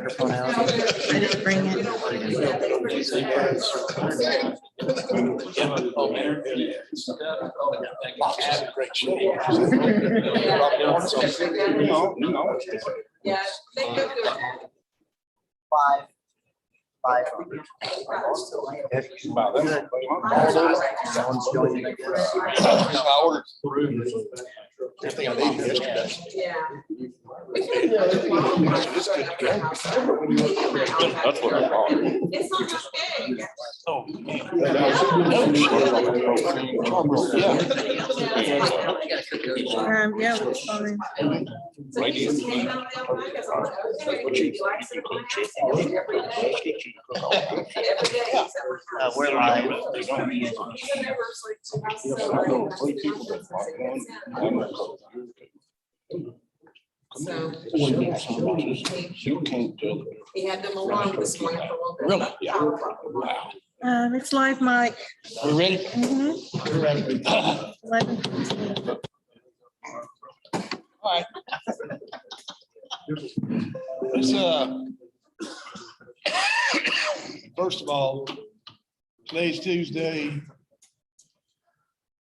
microphone out. I just bring it. Great show. Yeah. Five. Wow, that's- Someone's joining, I guess. I ordered everything I needed yesterday. Yeah. It's good to go. That's what I bought. It's not that big. Oh, Yeah, it's fine. So you just hang out there all night, 'cause I'm like, okay, you like some of my house, every day. Every day, except for- We're live. Even there was like two houses over So You can't tell. he had them alone this morning for a little bit. Really? Yeah. Wow. It's live, Mike. We ready? Mhm. We're ready. 11:15. All right. Let's, first of all, today's Tuesday.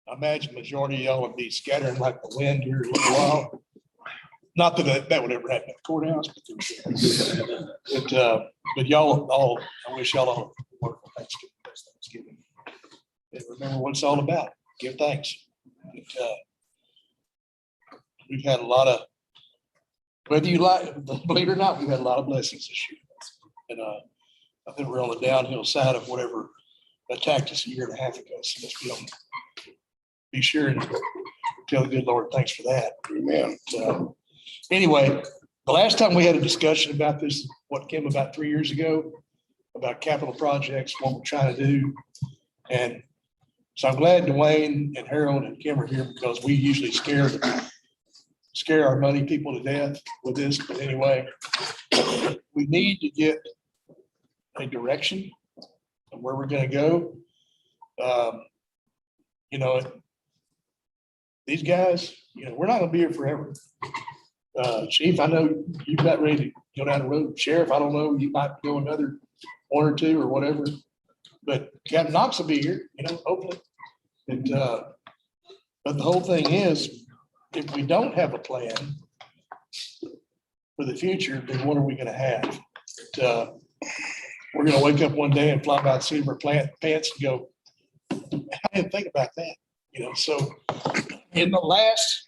I imagine majority of y'all would be scattering like the wind here in a little while. Not that that would ever happen at the courthouse. But y'all all, I wish y'all all a wonderful Thanksgiving. Best Thanksgiving. And remember what it's all about. Give thanks. We've had a lot of, whether you like, believe it or not, we've had a lot of blessings this year. And I think we're on the downhill side of whatever attacked us a year and a half ago. So let's be sure and tell the good Lord, thanks for that. Amen. Anyway, the last time we had a discussion about this, what came about 3 years ago, about capital projects, what we're trying to do. And so I'm glad Dwayne and Harold and Kim are here because we usually scare our money people to death with this. But anyway, we need to get a direction of where we're going to go. These guys, we're not going to be here forever. Chief, I know you've got ready to go down the road. Sheriff, I don't know, you might go another one or two or whatever. But Captain Knox will be here, hopefully. But the whole thing is, if we don't have a plan for the future, then what are we gonna have? We're gonna wake up one day and fly by the seat of our pants and go, I didn't think about that. So in the last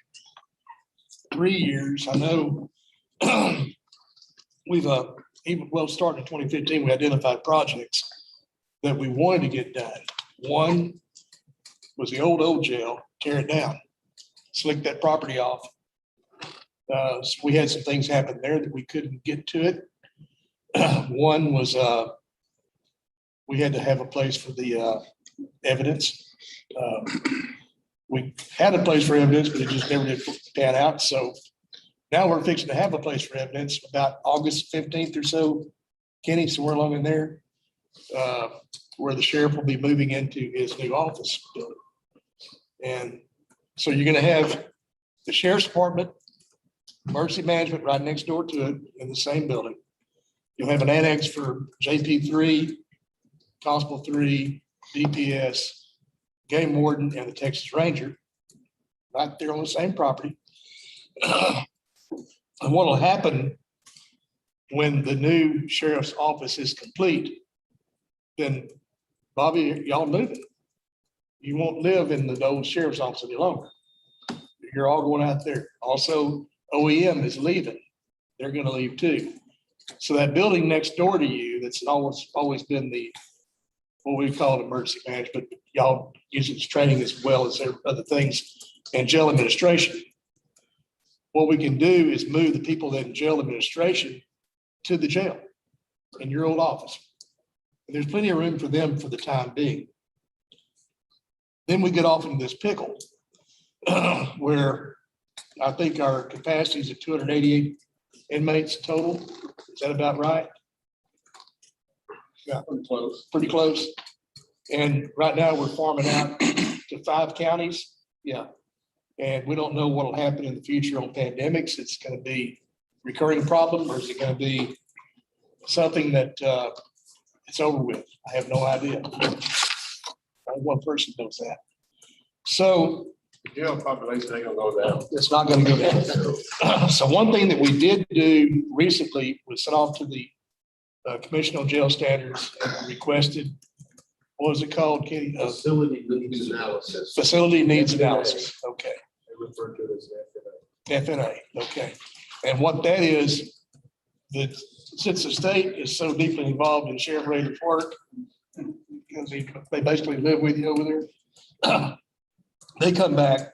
3 years, I know we've starting in 2015, we identified projects that we wanted to get done. One was the old jail, tear it down, slick that property off. So we had some things happen there that we couldn't get to it. One was we had to have a place for the evidence. We had a place for evidence, but it just never did pan out. So now we're fixing to have a place for evidence about August 15th or so. Kenny, somewhere along in there, where the sheriff will be moving into his new office building. And so you're going to have the sheriff's department, emergency management right next door to it in the same building. You'll have an annex for JP3, Constable 3, DPS, Game Warden, and the Texas Ranger, right there on the same property. And what will happen when the new sheriff's office is complete, then Bobby, y'all moving. You won't live in the old sheriff's office any longer. You're all going out there. Also, OEM is leaving. They're going to leave too. So that building next door to you, that's always been what we call it emergency management, but y'all use it as training as well as other things, and jail administration. What we can do is move the people that in jail administration to the jail in your old office. And there's plenty of room for them for the time being. Then we get off into this pickle where I think our capacity is at 288 inmates total. Is that about right? Yeah, pretty close. Pretty close. And right now we're farming out to 5 counties. Yeah. And we don't know what will happen in the future on pandemics. It's going to be a recurring problem, or is it going to be something that it's over with. I have no idea. Only one person knows that. So Jail population ain't gonna go down. it's not gonna go down. So one thing that we did do recently was sent off to the Commission on Jail Standards and requested, what was it called, Kenny? Facility needs analysis. Facility needs analysis. Okay. They refer to it as FNA, okay. And what that is, that since the state is so deeply involved in Sheriff Rader's work, because they basically live with you over there, they come back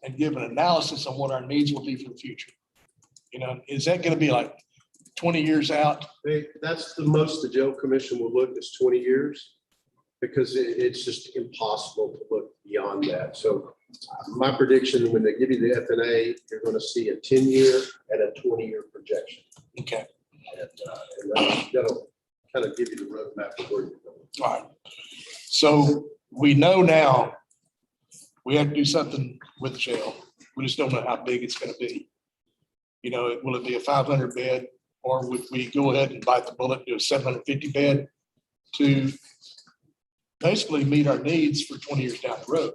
and give an analysis on what our needs will be for the future. You know, is that gonna be like 20 years out? That's the most the jail commission will look is 20 years. Because it's just impossible to look beyond that. So my prediction, when they give you the FNA, you're going to see a 10-year and a 20-year projection. Okay, And that'll kind of give you the roadmap of where you're going. all right. So we know now we have to do something with the jail. We just don't know how big it's gonna be. You know, will it be a 500 bed, or would we go ahead and bite the bullet, do a 750 bed to basically meet our needs for 20 years down the road?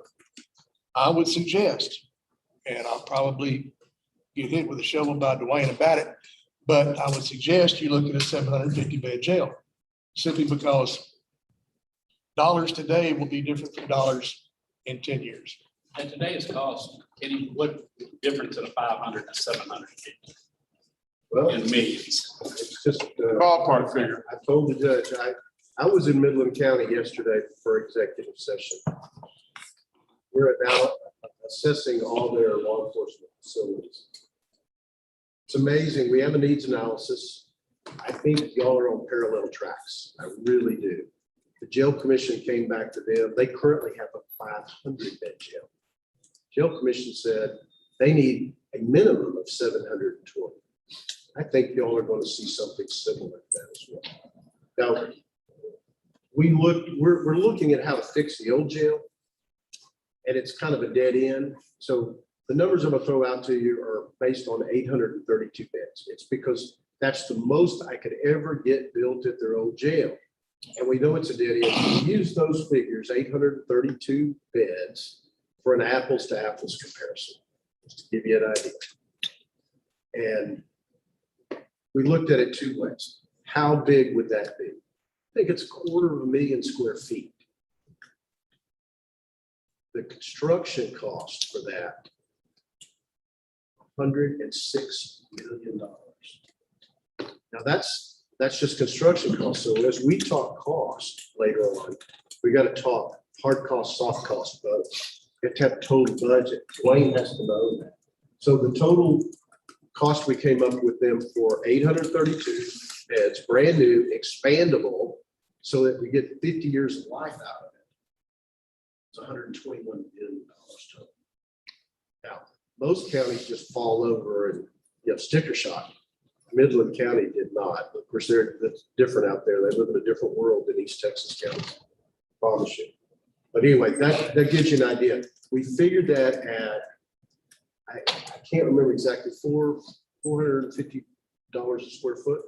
I would suggest, and I'll probably get hit with a shovel by Dwayne about it, but I would suggest you look at a 750 bed jail, simply because dollars today will be different from dollars in 10 years. At today's cost, Kenny, what difference in a 500 and 700 Well, in millions? it's just, Ballpark figure. I told the judge, I was in Midland County yesterday for executive session. We're now assessing all their law enforcement facilities. It's amazing. We have a needs analysis. I think y'all are on parallel tracks. I really do. The jail commission came back to them. They currently have a 500 bed jail. Jail commission said they need a minimum of 720. I think y'all are going to see something similar to that as well. Now, we're looking at how to fix the old jail, and it's kind of a dead end. So the numbers I'm gonna throw out to you are based on 832 beds. It's because that's the most I could ever get built at their old jail. And we know it's a dead end. We use those figures, 832 beds, for an apples to apples comparison, just to give you an idea. And we looked at it two ways. How big would that be? I think it's 250,000 square feet. The construction cost for that, $106 million. Now that's just construction cost. So as we talk cost later on, we got to talk hard cost, soft cost, both. We have to have total budget. Dwayne has to know that. So the total cost we came up with them for 832 beds, brand new, expandable, so that we get 50 years of life out of it. It's $121 million total. Now, most counties just fall over and, sticker shock. Midland County did not. Of course, that's different out there. They live in a different world than East Texas County. Promise you. But anyway, that gives you an idea. We figured that at, I can't remember exactly, $450 a square foot.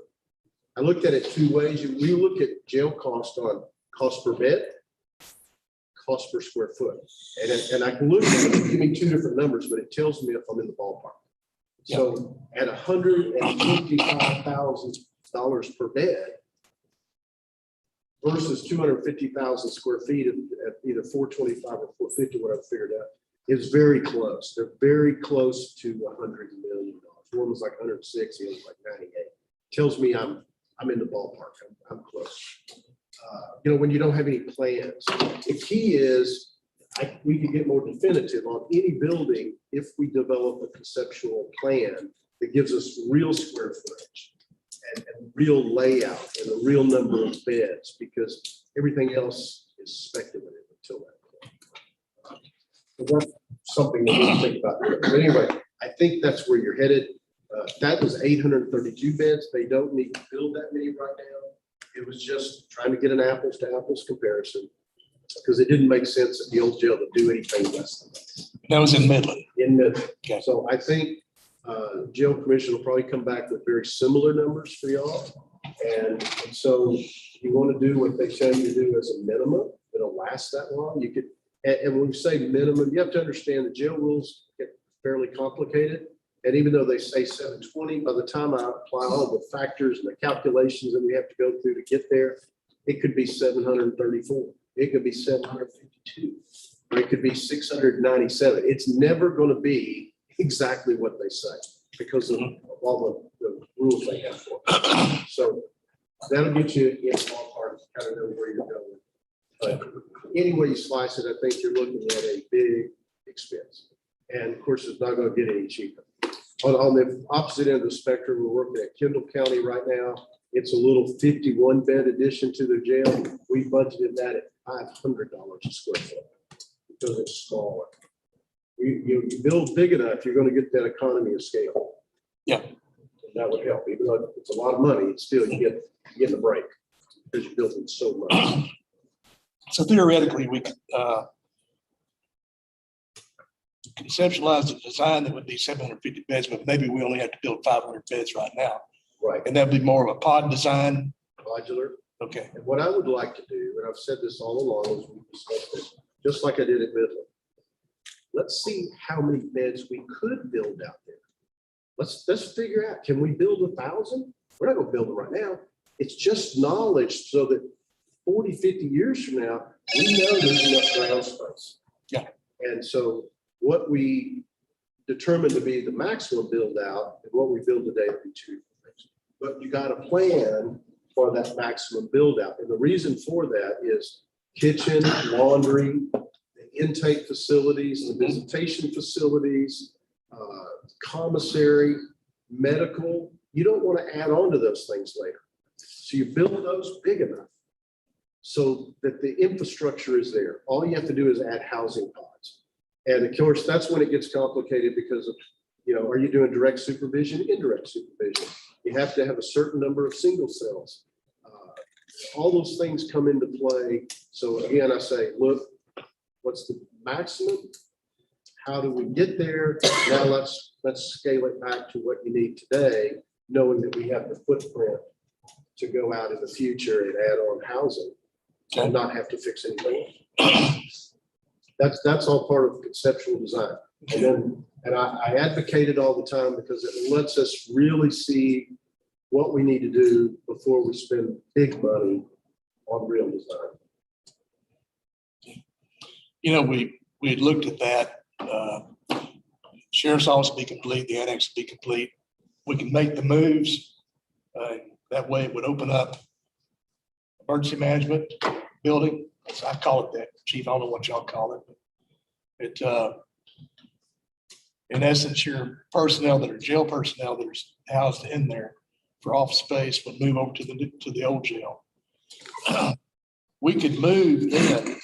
I looked at it two ways. We look at jail cost on cost per bed, cost per square foot. And I can look at it, give me two different numbers, but it tells me if I'm in the ballpark. So at $155,000 per bed versus 250,000 square feet at either 425 or 450, what I've figured out, is very close. They're very close to $100 million. One was like 106, the other was like 98. Tells me I'm in the ballpark. I'm close. When you don't have any plans, the key is we can get more definitive on any building if we develop a conceptual plan that gives us real square footage and real layout and a real number of beds, because everything else is speculative until that point. So that's something that we think about. But anyway, I think that's where you're headed. That was 832 beds. They don't need to build that many right now. It was just trying to get an apples to apples comparison, because it didn't make sense at the old jail to do anything less than that. That was in Midland. In Midland. Okay. So I think jail commission will probably come back with very similar numbers for y'all. And so you want to do what they tell you to do as a minimum, that'll last that long. You could, and when we say minimum, you have to understand the jail rules get fairly complicated. And even though they say 720, by the time I apply all the factors and the calculations that we have to go through to get there, it could be 734. It could be 752. Or it could be 697. It's never going to be exactly what they say because of all the rules they have for it. So that'll get you in ballpark, kind of know where you're going. But any way you slice it, I think you're looking at a big expense. And of course, it's not going to get any cheaper. On the opposite end of the spectrum, we're working at Kendall County right now. It's a little 51 bed addition to their jail. We budgeted that at $500 a square foot because it's smaller. You build big enough, you're going to get that economy of scale. Yeah. And that would help. Even though it's a lot of money, it's still you get the break because you're building so much. So theoretically, we could conceptualize a design that would be 750 beds, but maybe we only have to build 500 beds right now. Right. And that'd be more of a pod design. Modular. Okay. And what I would like to do, and I've said this all along as we discussed this, just like I did at Midland. Let's see how many beds we could build out there. Let's figure out, can we build 1,000? We're not gonna build it right now. It's just knowledge so that 40, 50 years from now, we know there's enough ground space. Yeah. And so what we determined to be the maximum build out and what we build today will be two things. But you got a plan for that maximum build out. And the reason for that is kitchen, laundry, the intake facilities, the visitation facilities, commissary, medical. You don't want to add on to those things later. So you build those big enough so that the infrastructure is there. All you have to do is add housing pods. And of course, that's when it gets complicated because of, are you doing direct supervision, indirect supervision? You have to have a certain number of single cells. All those things come into play. So again, I say, look, what's the maximum? How do we get there? Now let's scale it back to what you need today, knowing that we have the footprint to go out in the future and add on housing and not have to fix anything. That's all part of conceptual design. And I advocate it all the time because it lets us really see what we need to do before we spend big money on real design. We had looked at that. Sheriff's office will be complete, the annex will be complete. We can make the moves. That way it would open up emergency management building. So I call it that, Chief. I don't know what y'all call it. But in essence, your personnel that are jail personnel that are housed in there for office space would move over to the old jail. We could move then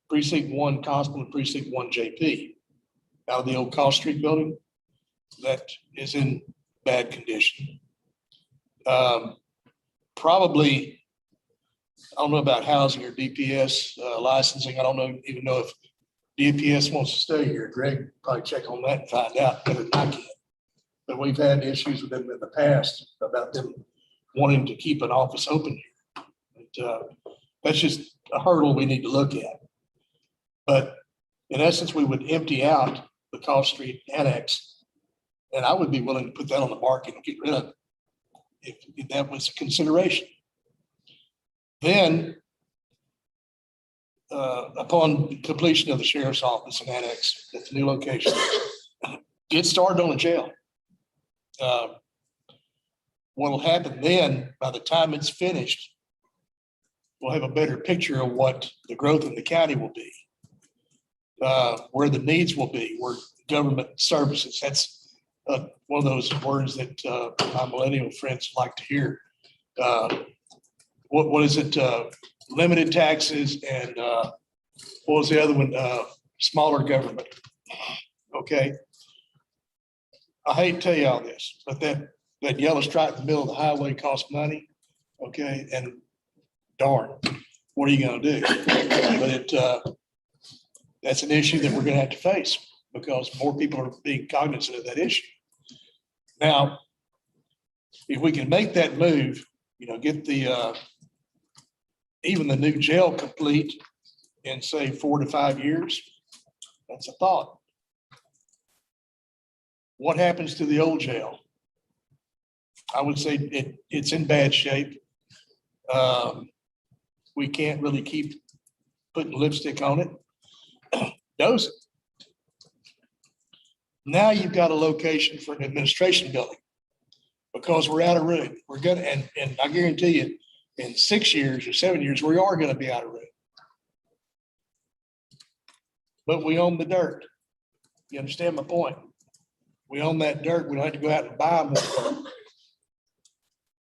precinct 1 Constable and precinct 1 JP out of the old Cost Street building that is in bad condition. Probably, I don't know about housing or DPS licensing. I don't even know if DPS wants to stay here. Greg probably check on that and find out better than I can. But we've had issues with them in the past about them wanting to keep an office open here. But, that's just a hurdle we need to look at. But in essence, we would empty out the Cost Street annex, and I would be willing to put that on the market and get rid of it if that was a consideration. Then, upon completion of the sheriff's office and annex at the new location, get started on a jail. What will happen then, by the time it's finished, we'll have a better picture of what the growth in the county will be, where the needs will be, where government services. That's one of those words that my millennial friends like to hear. What is it? Limited taxes and what was the other one? Smaller government. Okay. I hate to tell you all this, but that yellow stripe in the middle of the highway costs money. Okay. And darn, what are you going to do? But that's an issue that we're going to have to face because more people are being cognizant of that issue. Now, if we can make that move, get the, even the new jail complete in say 4 to 5 years, that's a thought. What happens to the old jail? I would say it's in bad shape. We can't really keep putting lipstick on it. Knows it. Now you've got a location for an administration building because we're out of room. We're gonna, and I guarantee you, in 6 years or 7 years, we are gonna be out of room. But we own the dirt. You understand my point? We own that dirt. We don't have to go out and buy more dirt.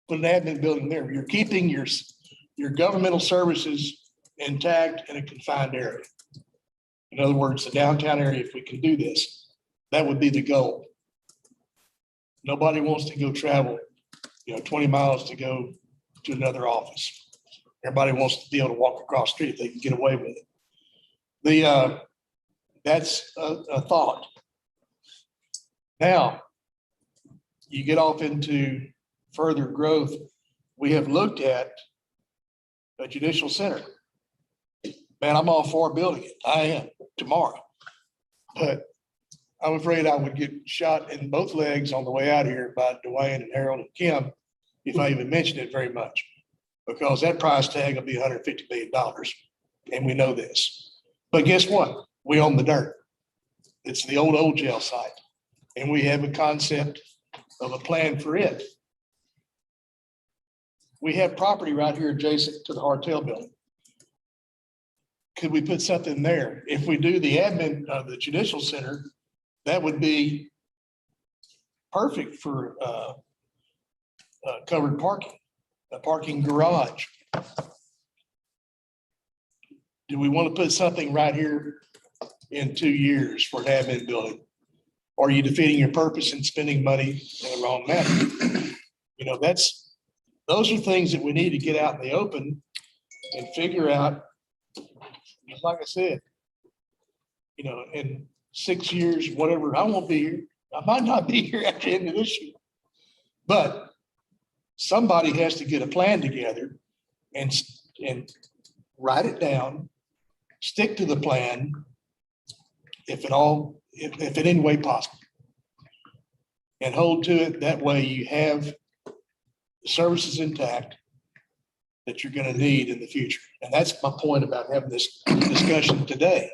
Put an admin building there. You're keeping your governmental services intact in a confined area. In other words, the downtown area, if we can do this, that would be the goal. Nobody wants to go travel, 20 miles to go to another office. Everybody wants to be able to walk across the street if they can get away with it. That's a thought. Now, you get off into further growth. We have looked at a judicial center. Man, I'm all for building it. I am tomorrow. But I'm afraid I would get shot in both legs on the way out here by Dwayne and Harold and Kim if I even mentioned it very much, because that price tag will be $150 million. And we know this. But guess what? We own the dirt. It's the old jail site. And we have a concept of a plan for it. We have property right here adjacent to the Hartel building. Could we put something there? If we do the admin of the judicial center, that would be perfect for covered parking, a parking garage. Do we want to put something right here in 2 years for an admin building? Or are you defeating your purpose and spending money in the wrong manner? Those are things that we need to get out in the open and figure out. Just like I said, in 6 years, whatever, I won't be here. I might not be here at the end of this year. But somebody has to get a plan together and write it down, stick to the plan, if in any way possible, and hold to it. That way you have the services intact that you're going to need in the future. And that's my point about having this discussion today.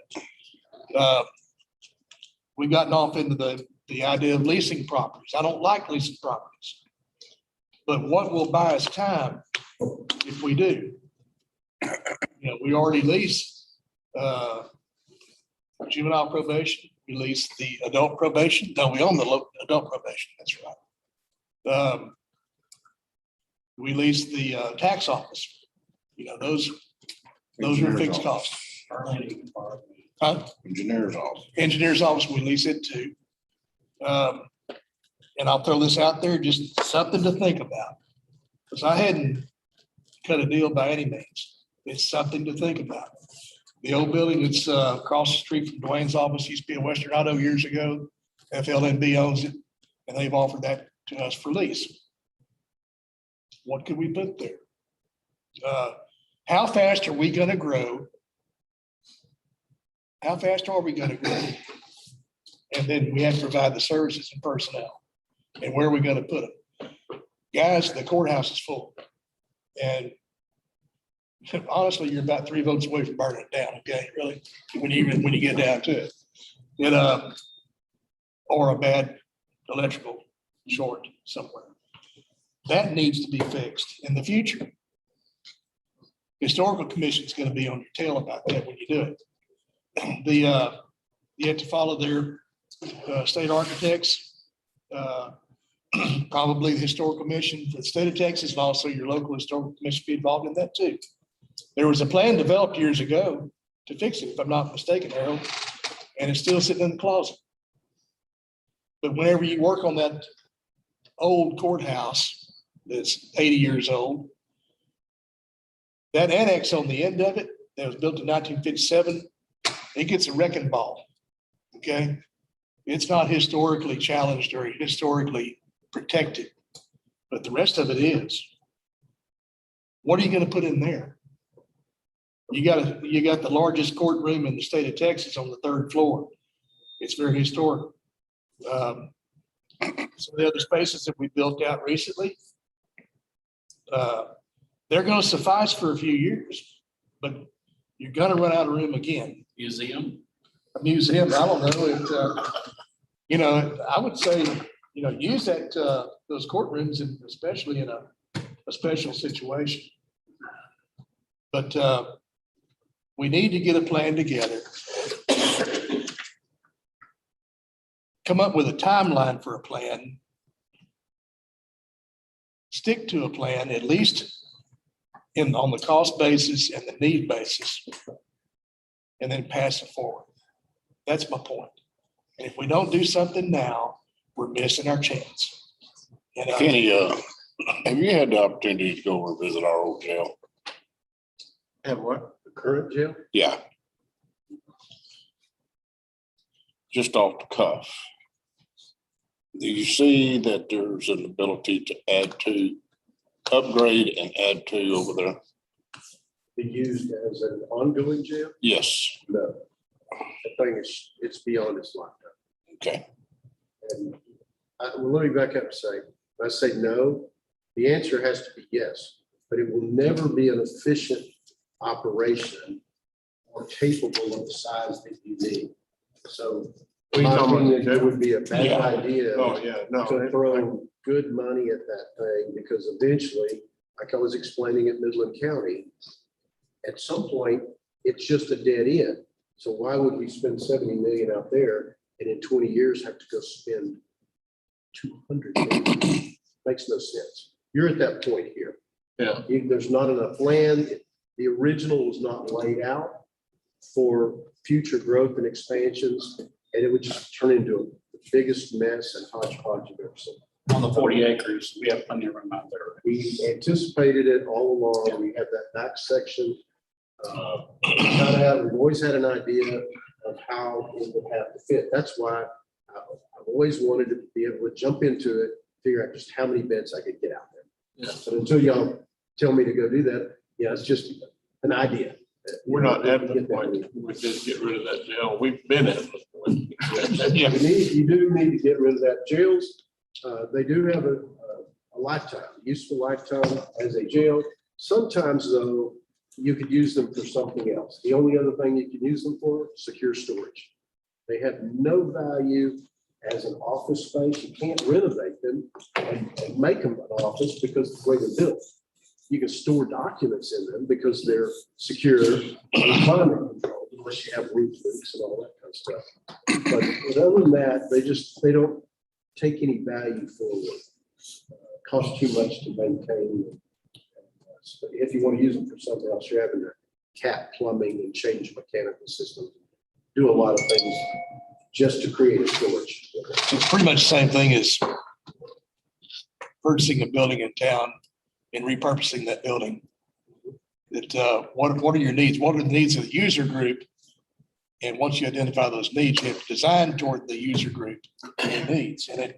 We've gotten off into the idea of leasing properties. I don't like leasing properties. But what will buy us time if we do? We already lease juvenile probation. We lease the adult probation. No, we own the adult probation. That's right. We lease the tax office. Those are fixed costs. Huh? Engineer's office. Engineer's office, we lease it too. And I'll throw this out there, just something to think about. Because I hadn't cut a deal by any means. It's something to think about. The old building that's across the street from Dwayne's office used to be a Western Auto years ago. FLNB owns it, and they've offered that to us for lease. What could we put there? How fast are we going to grow? How fast are we going to grow? And then we have to provide the services and personnel. And where are we going to put them? Guys, the courthouse is full. And honestly, you're about 3 votes away from burning it down, okay? Really, when you get down to it. Or a bad electrical short somewhere. That needs to be fixed in the future. Historical Commission is going to be on your tail about that when you do it. You have to follow their state architects, probably the Historical Commission for the state of Texas, and also your local Historical Commission be involved in that too. There was a plan developed years ago to fix it, if I'm not mistaken, Harold, and it's still sitting in the closet. But whenever you work on that old courthouse that's 80 years old, that annex on the end of it that was built in 1957, it gets a wrecking ball, okay? It's not historically challenged or historically protected but the rest of it is. What are you gonna put in there? You got the largest courtroom in the state of Texas on the 3rd floor. It's very historic. Some of the other spaces that we built out recently, they're gonna suffice for a few years, but you're gonna run out of room again. Museum. A museum, I don't know, I would say, use that, those courtrooms, and especially in a special situation. But we need to get a plan together. Come up with a timeline for a plan. Stick to a plan, at least on the cost basis and the need basis, and then pass it forward. That's my point. And if we don't do something now, we're missing our chance. Kenny, have you had the opportunity to go over and visit our old jail? Have what? The current jail? Yeah. Just off the cuff. Do you see that there's an ability to upgrade and add to over there? Be used as an ongoing jail? Yes. No. The thing is, it's beyond its lifetime. Okay. And well, let me back up and say, when I say no, the answer has to be yes, but it will never be an efficient operation or capable of the size that you need. So in my opinion, it would be a bad Yeah. idea yeah, to throw good money at that thing, because eventually, like I was explaining at Midland County, at some point, it's just a dead end. So why would we spend 70 million out there and in 20 years have to go spend 200 million? Makes no sense. You're at that point here. Yeah. There's not enough land. The original was not laid out for future growth and expansions, and it would just turn into the biggest mess and hodgepodge you've ever seen. On the 40 acres, we have plenty of room out there. We anticipated it all along. We had that back section. We've always had an idea of how it would have to fit. That's why I've always wanted to be able to jump into it, figure out just how many beds I could get out there. Yeah. But until y'all tell me to go do that, yeah, it's just an idea. We're not at the point we just get rid of that jail. We've been at the point. Yeah. You do need to get rid of that. Jails, they do have a lifetime, useful lifetime as a jail. Sometimes though, you could use them for something else. The only other thing you can use them for, secure storage. They have no value as an office space. You can't renovate them and make them an office because of the way they're built. You can store documents in them because they're secure and climate controlled, unless you have roof leaks and all that kind of stuff. But other than that, they don't take any value forward. Cost too much to maintain. If you want to use them for something else, you're having to cap plumbing and change mechanical systems, do a lot of things just to create a storage. It's pretty much the same thing as purchasing a building in town and repurposing that building. That, what are your needs? What are the needs of the user group? And once you identify those needs, you have to design toward the user group and needs. And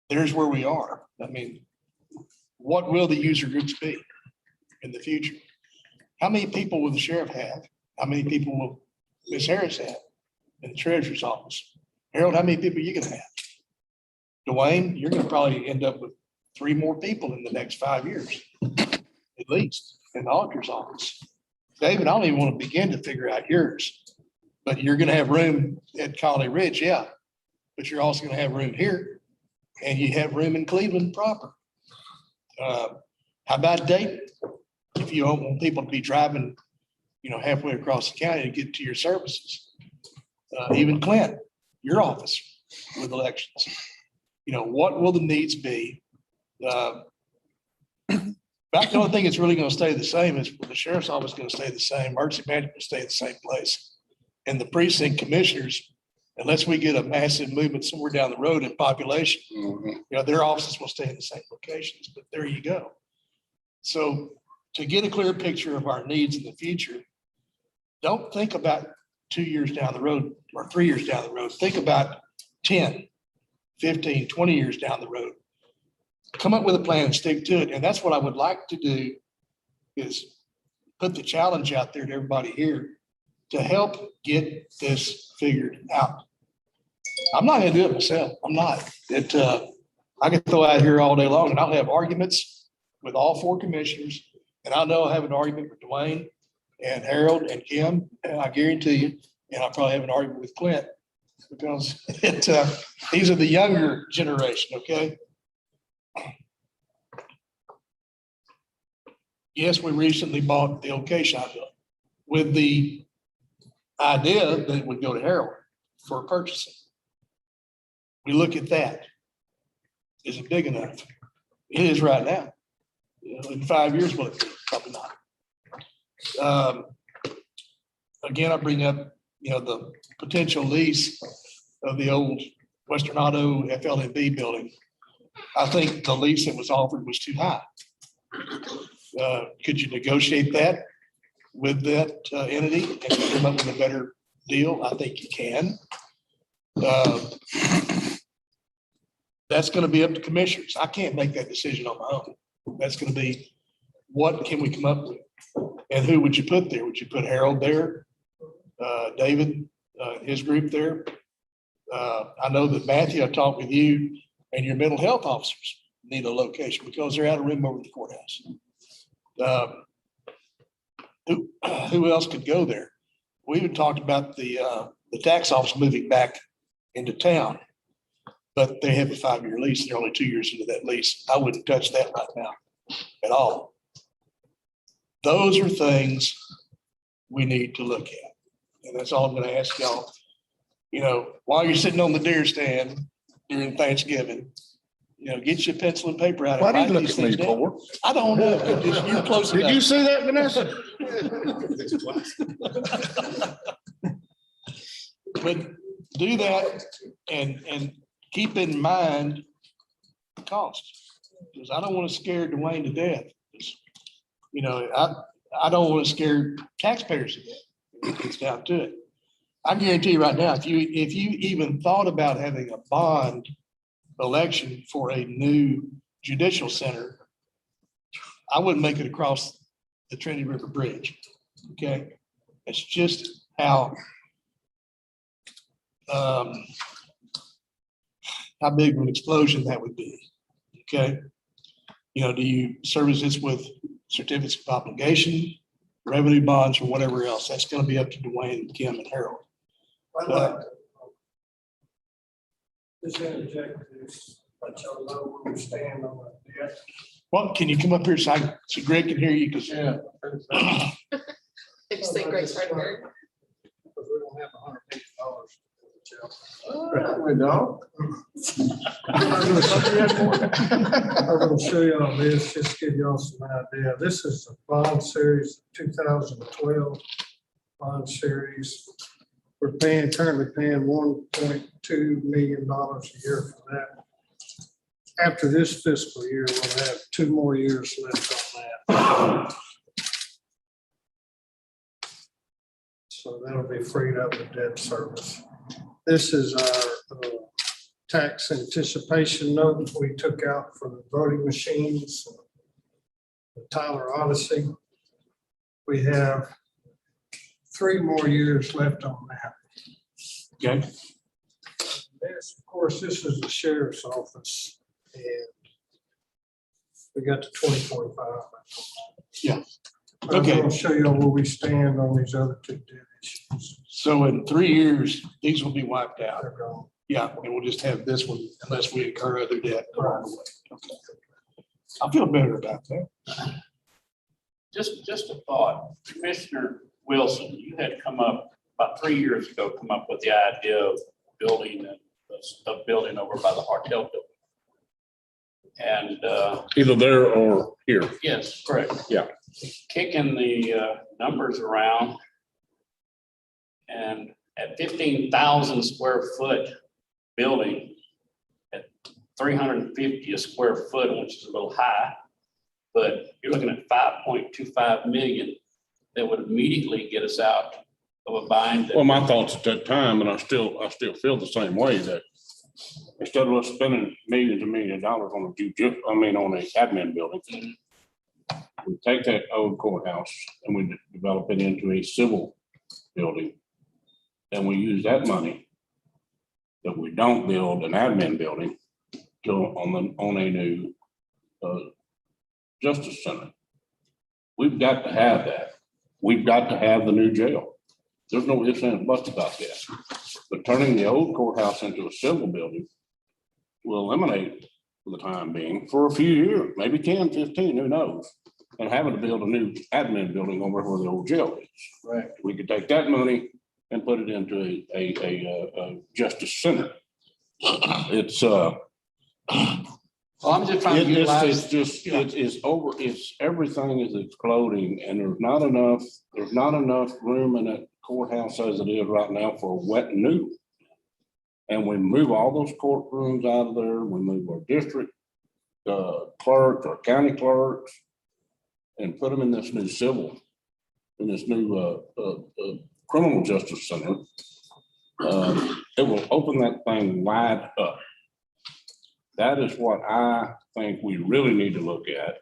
there's where we are. I mean, what will the user groups be in the future? How many people will the sheriff have? How many people will Ms. Harris have in the treasurer's office? Harold, how many people are you gonna have? Dwayne, you're gonna probably end up with 3 more people in the next 5 years, at least, in the auditor's office. David, I don't even want to begin to figure out yours, but you're gonna have room at Colony Ridge, yeah. But you're also gonna have room here, and you have room in Cleveland proper. How about Dayton? If you don't want people to be driving, halfway across the county to get to your services. Even Clint, your office with elections. What will the needs be? About the only thing that's really going to stay the same is the sheriff's office is going to stay the same, emergency management will stay in the same place. And the precinct commissioners, unless we get a massive movement somewhere down the road in population, their offices will stay in the same locations, but there you go. So to get a clear picture of our needs in the future, don't think about 2 years down the road or 3 years down the road. Think about 10. 15, 20 years down the road. Come up with a plan and stick to it. And that's what I would like to do is put the challenge out there to everybody here to help get this figured out. I'm not gonna do it myself. I'm not. I can throw out here all day long and I'll have arguments with all four commissioners. And I know I'll have an argument with Dwayne and Harold and Kim, and I guarantee you, and I'll probably have an argument with Clint because these are the younger generation, okay? Yes, we recently bought the old K-Shot building with the idea that it would go to Harold for purchasing. We look at that. Is it big enough? It is right now. You know, in 5 years, will it be? Probably not. Again, I bring up, the potential lease of the old Western Auto FLNB building. I think the lease that was offered was too high. Could you negotiate that with that entity and come up with a better deal? I think you can. That's going to be up to commissioners. I can't make that decision on my own. That's going to be, what can we come up with? And who would you put there? Would you put Harold there? David, his group there? I know that Matthew, I talked with you and your mental health officers need a location because they're out of room over the courthouse. Who else could go there? We even talked about the tax office moving back into town, but they have a 5-year lease. They're only 2 years into that lease. I wouldn't touch that right now at all. Those are things we need to look at. And that's all I'm going to ask y'all. While you're sitting on the deer stand during Thanksgiving, get your pencil and paper out. and Why do you write look these at me things down. for? I don't know. You're close Did you enough. see that, Vanessa? But do that and keep in mind the cost. Because I don't want to scare Dwayne to death. I don't want to scare taxpayers to death. It gets down to it. I guarantee you right now, if you even thought about having a bond election for a new judicial center, I wouldn't make it across the Trinity River Bridge. Okay, it's just how big of an explosion that would be. Okay, do you service this with certificates of obligation, revenue bonds, or whatever else? That's going to be up to Dwayne, Kim, and Harold. I'd like to just interject this, let y'all know where we stand on the debt. Well, can you come up here so Greg can hear you? Because Yeah. Did you say Greg's right here? Because we don't have $100 million. We don't. I'm gonna show you all this, just to give y'all some idea. This is a bond series, 2012 bond series. We're currently paying $1.2 million a year for that. After this fiscal year, we'll have 2 more years left on that. So that'll be freed up with debt service. This is our tax anticipation note we took out for the voting machines, the Tyler Odyssey. We have 3 more years left on that. okay, This, of course, this is the sheriff's office, and we got the 2025. Yeah. I'm Okay. gonna show you where we stand on these other 2 debt issues. so in 3 years, these will be wiped out. They're gone. Yeah, and we'll just have this one unless we incur other debt along the way. Okay. I feel better about that. Just a thought, Commissioner Wilson, you had come up about 3 years ago, come up with the idea of building over by the Hartel building. And Either there or here. yes, correct. Yeah. Kicking the numbers around. And at 15,000 square foot building, at 350 a square foot, which is a little high, but you're looking at 5.25 million that would immediately get us out of a bind. Well, my thoughts at that time, and I still feel the same way, that instead of us spending millions and millions of dollars on on a admin building, we take that old courthouse and we develop it into a civil building. And we use that money that we don't build an admin building on a new justice center. We've got to have that. We've got to have the new jail. There's no ifs, ands, buts about that. But turning the old courthouse into a civil building will eliminate for the time being for a few years, maybe 10, 15, who knows? And having to build a new admin building over where the old jail is. Right. We could take that money and put it into a justice center. It's Well, I'm just trying to it's utilize. just, everything is exploding and there's not enough room in that courthouse as it is right now for wet new. And we move all those courtrooms out of there, we move our district clerks, our county clerks, and put them in this new criminal justice center. It will open that thing wide up. That is what I think we really need to look at.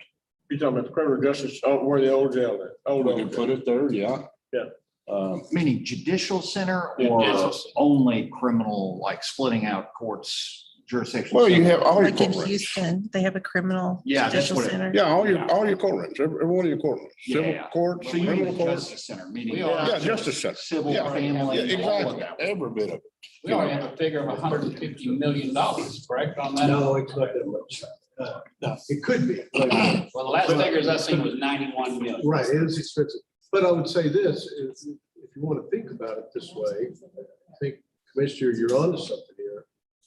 You're talking about the criminal justice, where the old jail is. We can put it there, yeah. Yeah. Meaning judicial center or Judicial center. only criminal, like splitting out courts jurisdiction? Well, you have all your Like in courtrooms. Houston, they have a criminal Yeah, that's judicial what it- center. Yeah, all your courtrooms, every one of your courtrooms, civil Yeah. courts, So you mean criminal the courts. justice center, meaning. We are- Yeah, justice center. Civil, Yeah, family. Yeah, all of exactly, that. every bit of it. We already have a figure of $150 million, correct on that? No, it's not that much. No, it could be. Well, the last figures I seen was 91 million. Right, it is expensive. But I would say this, if you want to think about it this way, I think, Commissioner, you're onto something here.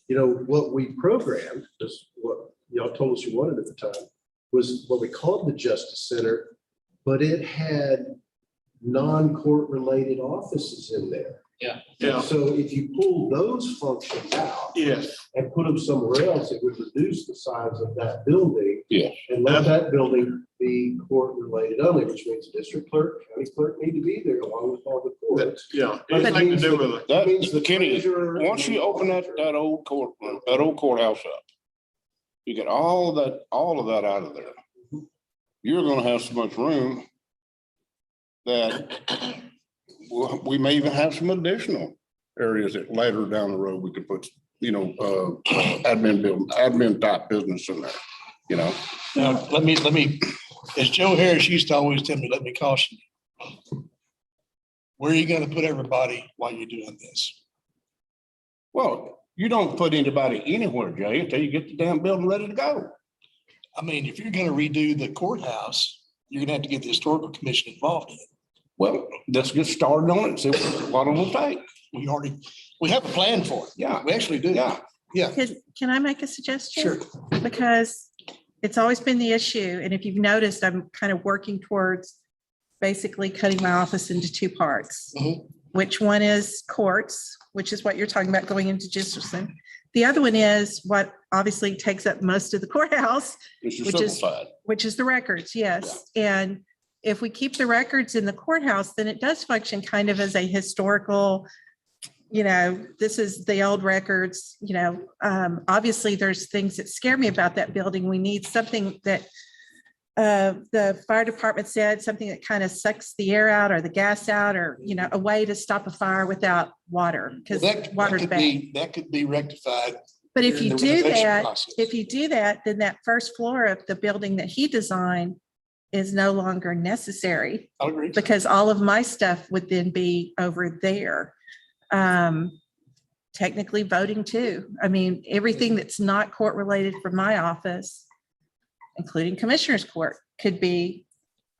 You know, what we programmed, is what y'all told us you wanted at the time, was what we called the Justice Center, but it had non-court related offices in there. Yeah. Yeah. So if you pull those functions out Yes. and put them somewhere else, it would reduce the size of that building. Yes. And let that building be court related only, which means the district clerk, county clerk need to be there along with all the courts. Yeah. But Anything to do with it. That means the That, Kenny, treasurer- once you open that old courtroom, that old courthouse up, you get all of that out of there. You're gonna have so much room that we may even have some additional areas that later down the road, we could put, admin type business in there, you know? Now, let me, as Joe Harris used to always tell me, let me caution you. Where are you gonna put everybody while you're doing this? Well, you don't put anybody anywhere, Jay, until you get the damn building ready to go. I mean, if you're gonna redo the courthouse, you're gonna have to get the historical commission involved in it. Well, let's get started on it, see what it will take. We have a plan for it. Yeah, We actually do. yeah. Can I make a suggestion? Sure. Because it's always been the issue, and if you've noticed, I'm kind of working towards basically cutting my office into two parts. Mhm. Which one is courts, which is what you're talking about going into Justison. The other one is what obviously takes up most of the courthouse, It's your Which civil is- side. which is the records, yes. And if we keep the records in the courthouse, then it does function kind of as a historical, this is the old records, obviously there's things that scare me about that building. We need something that the fire department said, something that kind of sucks the air out or the gas out, or, a way to stop a fire without water, because water's bad. That could be rectified. But if during you the do renovation that, process. then that first floor of the building that he designed is no longer necessary, I'll agree. because all of my stuff would then be over there. Technically voting too. I mean, everything that's not court related from my office, including commissioner's court, could be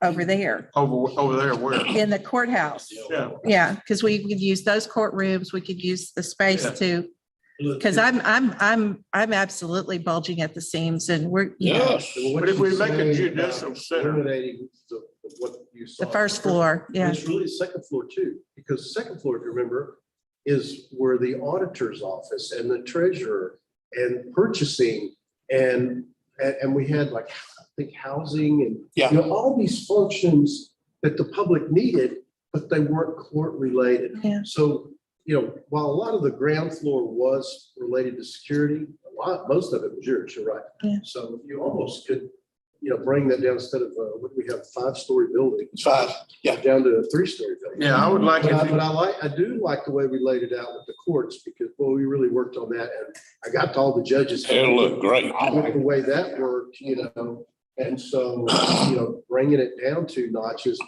over there Over there where? in the courthouse. Yeah. Yeah, because we could use those courtrooms, we could use the space Yeah. to, because I'm absolutely bulging at the seams, and we're, Yes. But if we make a judicial center- Eliminating what you saw. the first floor, yeah. It's really the second floor too, because the second floor, if you remember, is where the auditor's office and the treasurer and purchasing and we had like, I think, housing and Yeah. all these functions that the public needed, but they weren't court related. Yeah. So while a lot of the ground floor was related to security, most of it was yours, you're right. Yeah. So you almost could, bring that down instead of, what do we have, 5-story building? It's 5. Yeah. Down to a 3-story building. Yeah, I would like But if you. I do like the way we laid it out with the courts because, well, we really worked on that and I got to all the judges. It'll look great. With the way that worked, and so, bringing it down 2 notches,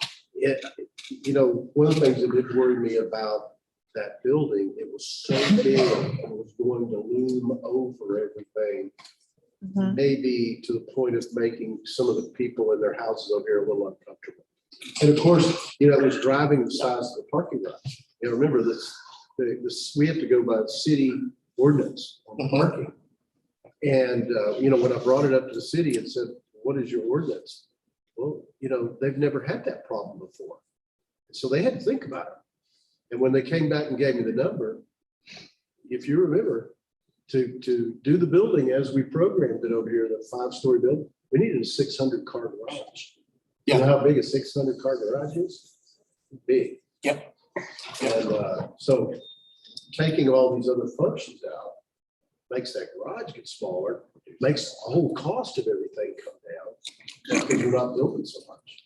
one of the things that did worry me about that building, it was so big and it was going to loom over everything, Mhm. maybe to the point of making some of the people in their houses over here a little uncomfortable. And of course, it was driving the size of the parking lot. Remember this, we have to go by the city ordinance on Mhm. parking. And, when I brought it up to the city and said, what is your ordinance? Well, they've never had that problem before. So they had to think about it. And when they came back and gave me the number, if you remember, to do the building as we programmed it over here, the 5-story building, we needed a 600-car garage. You know how big a 600-car garage is? Big. Yep. And so taking all these other functions out makes that garage get smaller, makes the whole cost of everything come down because you're not building so much.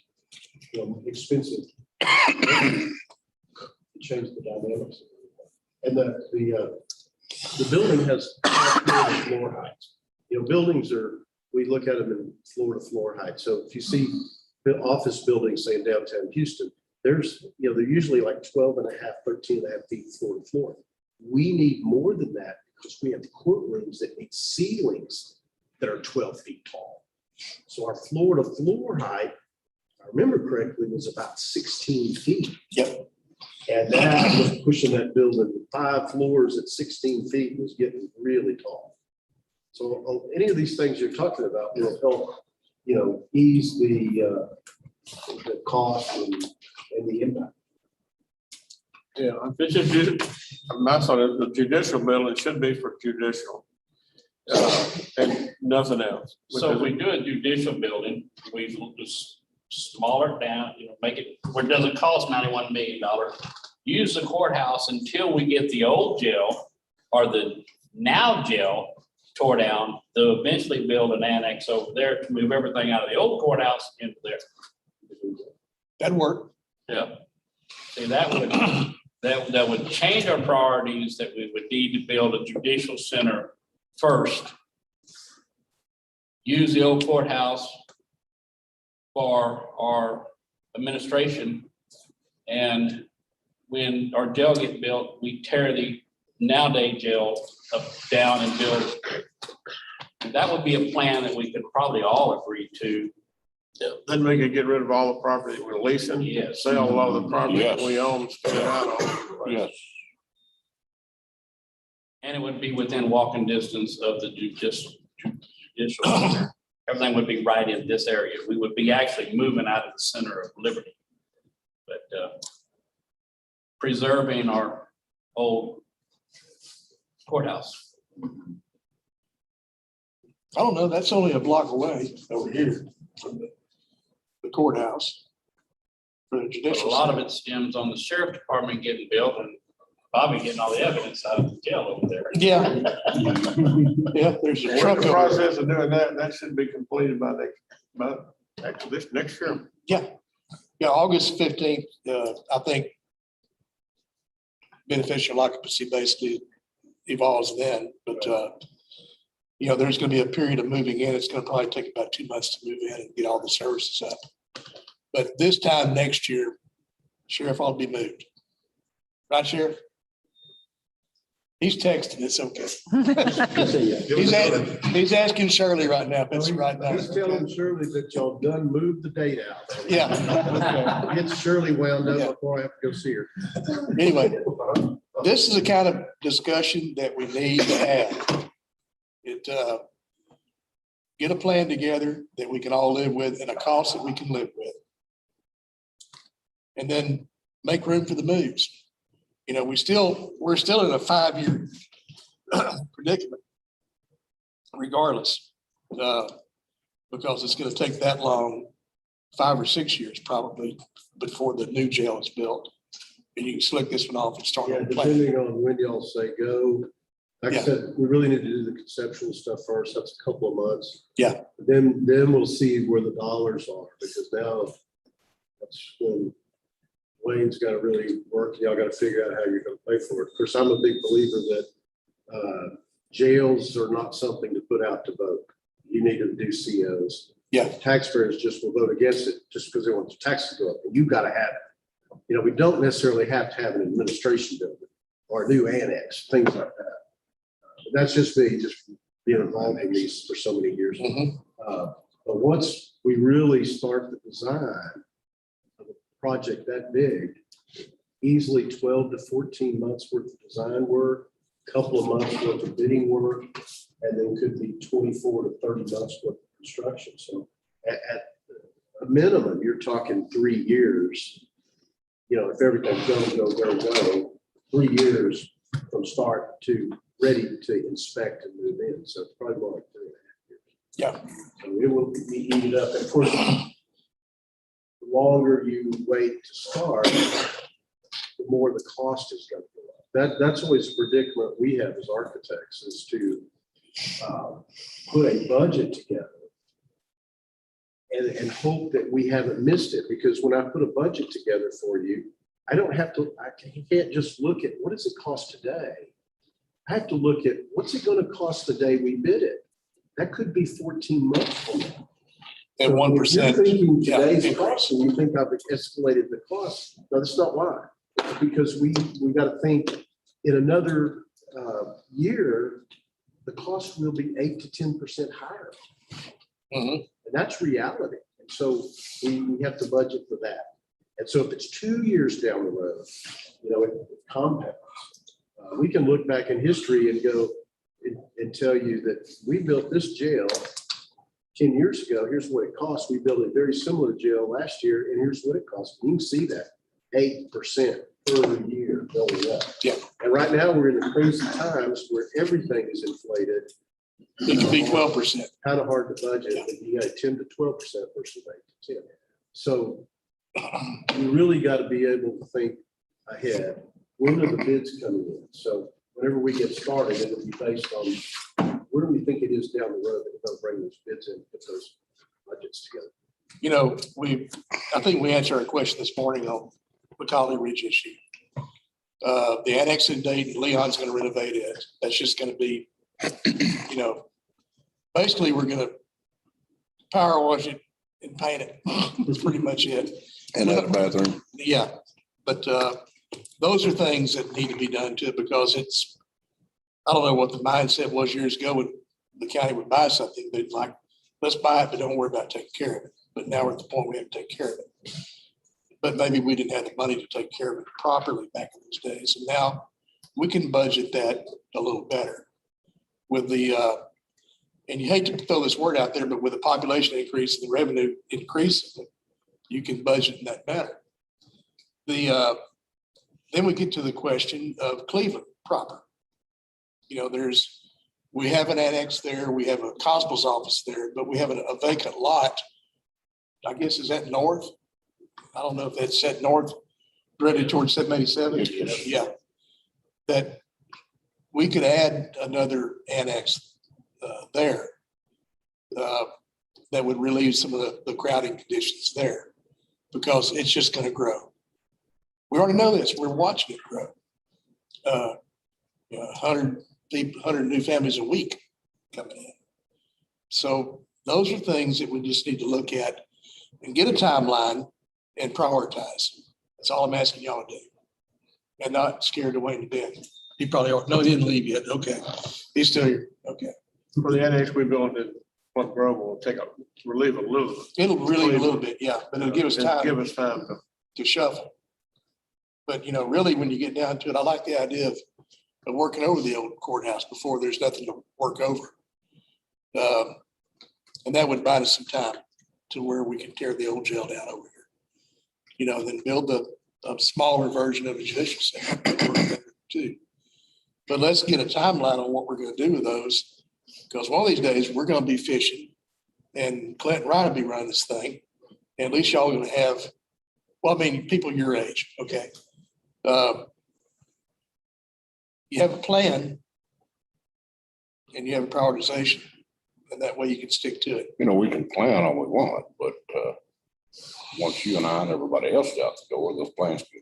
Expensive. Change the dynamics. And the building has floor heights. Buildings we look at them in floor to floor height. So if you see the office buildings, say in downtown Houston, they're usually like 12 and a half, 13 and a half feet floor to floor. We need more than that because we have courtrooms that need ceilings that are 12 feet tall. So our floor to floor height, if I remember correctly, was about 16 feet. Yep. And that was pushing that building 5 floors at 16 feet was getting really tall. So any of these things you're talking about will help, ease the cost and the impact. Yeah, this is, my thought is the judicial building should be for judicial. And nothing else. So if we do a judicial building, we will just smaller it down, make it where it doesn't cost $91 million. Use the courthouse until we get the old jail or the now jail tore down. They'll eventually build an annex over there to move everything out of the old courthouse into there. That'd work. Yeah. See, that would change our priorities, that we would need to build a judicial center first. Use the old courthouse for our administration. And when our jail gets built, we tear the nowadays jail up, down and build. And that would be a plan that we could probably all agree to. Then we could get rid of all the property we're leasing. Yes. Sell a lot of the property Yes. we own, spin it out on. Yes. And it would be within walking distance of the judicial. Everything would be right in this area. We would be actually moving out of the center of Liberty. But preserving our old courthouse. I don't know, that's only a block away over here from the courthouse. For the But judicial. a lot of center. it stems on the sheriff department getting built and Bobby getting all the evidence out of the jail over there. Yeah. Yeah, there's a We're in truck the over there. process of doing that. That should be completed by this next year. Yeah, August 15th, I think beneficial occupancy basically evolves then, but, there's gonna be a period of moving in. It's gonna probably take about 2 months to move in and get all the services up. But this time next year, Sheriff ought to be moved. Right, Sheriff? He's texting, it's okay. He's asking Shirley right now, if it's right now. He's telling Shirley that y'all done moved the date out. Yeah. Get Shirley wound Yeah. up before I have to go see her. Anyway, this is the kind of discussion that we need to have. Get a plan together that we can all live with and a cost that we can live with. And then make room for the moves. We're still in a 5-year predicament regardless. Because it's gonna take that long, 5 or 6 years probably, before the new jail is built. and you can select this one off and start Yeah, on the plan. depending on when y'all say go. Like I Yeah. said, we really need to do the conceptual stuff first. That's a couple of months. Yeah. Then we'll see where the dollars are, because now that's when Wayne's got to really work. Y'all got to figure out how you're going to pay for it. Of course, I'm a big believer that jails are not something to put out to vote. You need to do COs. Yeah. Taxpayers just will vote against it just because they want the taxes to go up, and you've got to have it. You know, we don't necessarily have to have an administration building or a new annex, things like that. But that's just me, just being involved in these for so many years. Mhm. But once we really start the design of a project that big, easily 12 to 14 months worth of design work, couple of months worth of bidding work, and then could be 24 to 30 months worth of construction. So at a minimum, you're talking 3 years. You know, if everything's go, 3 years from start to ready to inspect and move in. So it's probably more like 3.5 years. Yeah. So it will be heated up. And of course, the longer you wait to start, the more the cost is going to go up. That's always a predicament we have as architects, is to put a budget together and hope that we haven't missed it. Because when I put a budget together for you, I can't just look at what does it cost today. I have to look at what's it going to cost the day we bid it. That could be 14 months from now. At So 1%. if you're thinking yeah, today's increase. cost and you think I've escalated the cost, no, that's not why. It's because we got to think in another year, the cost will be 8 to 10% higher. Mhm. And that's reality. And so we have to budget for that. And so if it's 2 years down the road, you know, it compounds. We can look back in history and go and tell you that we built this jail 10 years ago. Here's what it cost. We built a very similar jail last year, and here's what it cost. You can see that 8% per year going up. Yeah. And right now we're in the crazy times where everything is inflated. It could be 12%. Kind of hard to budget, but you got 10 to 12% versus 8 to 10. So you really got to be able to think ahead. When are the bids coming in? So whenever we get started, it'll be based on where do we think it is down the road that we're going to bring those bids in, put those budgets together. You know, I think we answered our question this morning on the Colony Ridge issue. The annexing date, Leon's going to renovate it. That's just going to be, you know, basically we're going to power wash it and paint it. That's pretty much it. And add a bathroom. Yeah, but those are things that need to be done too, because I don't know what the mindset was years ago when the county would buy something, they'd like, let's buy it, but don't worry about taking care of it. But now we're at the point we have to take care of it. But maybe we didn't have the money to take care of it properly back in those days. And now we can budget that a little better with the, and you hate to throw this word out there, but with the population increase and the revenue increase, you can budget that better. Then we get to the question of Cleveland proper. You know, we have an annex there, we have a constable's office there, but we have a vacant lot. I guess, is that north? I don't know if that's set north, directed towards 787. Yes. Yeah. That we could add another annex there that would relieve some of the crowding conditions there, because it's just going to grow. We already know this. We're watching it grow. 100 new families a week coming in. So those are things that we just need to look at and get a timeline and prioritize. That's all I'm asking y'all to do. And not scared to Wayne to death. He probably, no, he didn't leave yet. Okay. He's still here. Okay. For the annex we built in Plum Grove will relieve a little. It'll relieve a little bit, yeah, but it'll give us time. Give us time To shuffle. But, you know, really, when you get down to it, I like the idea of working over the old courthouse before there's nothing to work over. And that would buy us some time to where we can tear the old jail down over here. You know, then build a smaller version of a judicial center too. But let's get a timeline on what we're going to do with those, because one of these days we're going to be fishing and Clint Ryan will be running this thing. And at least y'all are going to have, well, I mean, people your age, okay? You have a plan and you have a prioritization, and that way you can stick to it. You know, we can plan all we want, but once you and I and everybody else out the door, those plans can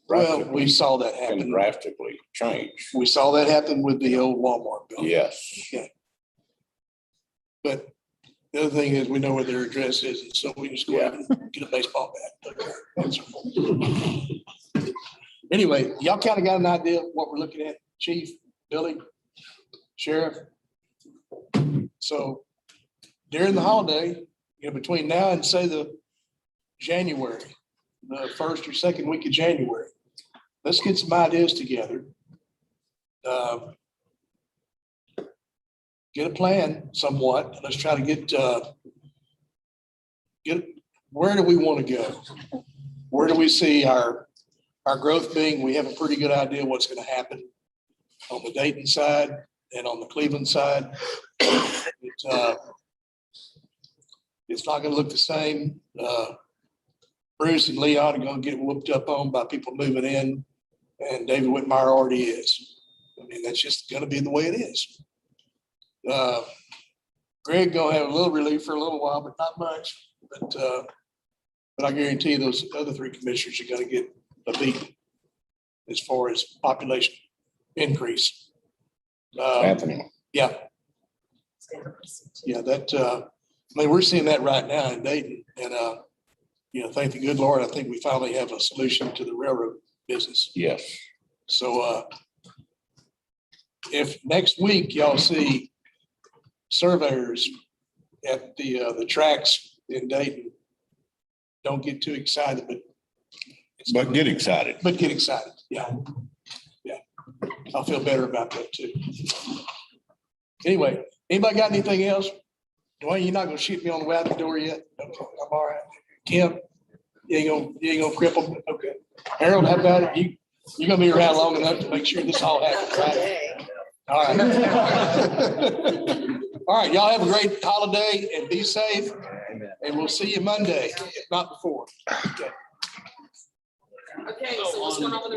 Well, we saw that can happen. drastically change. We saw that happen with the old Walmart building. Yes. But the other thing is, we know where their address is, and so we just go out and get a baseball bat. Okay. Anyway, y'all kind of got an idea of what we're looking at, Chief, Billy, Sheriff. So during the holiday, between now and say the January, the first or second week of January, let's get some ideas together. Get a plan somewhat. Let's try to get where do we want to go? Where do we see our growth being? We have a pretty good idea what's going to happen on the Dayton side and on the Cleveland side. It's not going to look the same. Bruce and Leon are going to get whooped up on by people moving in, and David Whitmire already is. I mean, that's just going to be the way it is. Greg gonna have a little relief for a little while, but not much. But I guarantee those other three commissioners are gonna get a beat as far as population increase. Anthony. Yeah. Yeah, that, I mean, we're seeing that right now in Dayton, and thank the good Lord, I think we finally have a solution to the railroad business. Yes. So if next week y'all see surveyors at the tracks in Dayton, don't get too excited, But get excited. but get excited. Yeah. Yeah. I'll feel better about that too. Anyway, anybody got anything else? Dwayne, you're not gonna shoot me on the way out the door yet? Okay, I'm all right. Kim, you ain't gonna cripple me? Okay. Harold, how about it? You're gonna be around long enough to make sure this all happens, right? All right. All right, y'all have a great holiday and be safe. And we'll see you Monday, if not before. Okay. Okay, so what's going on with the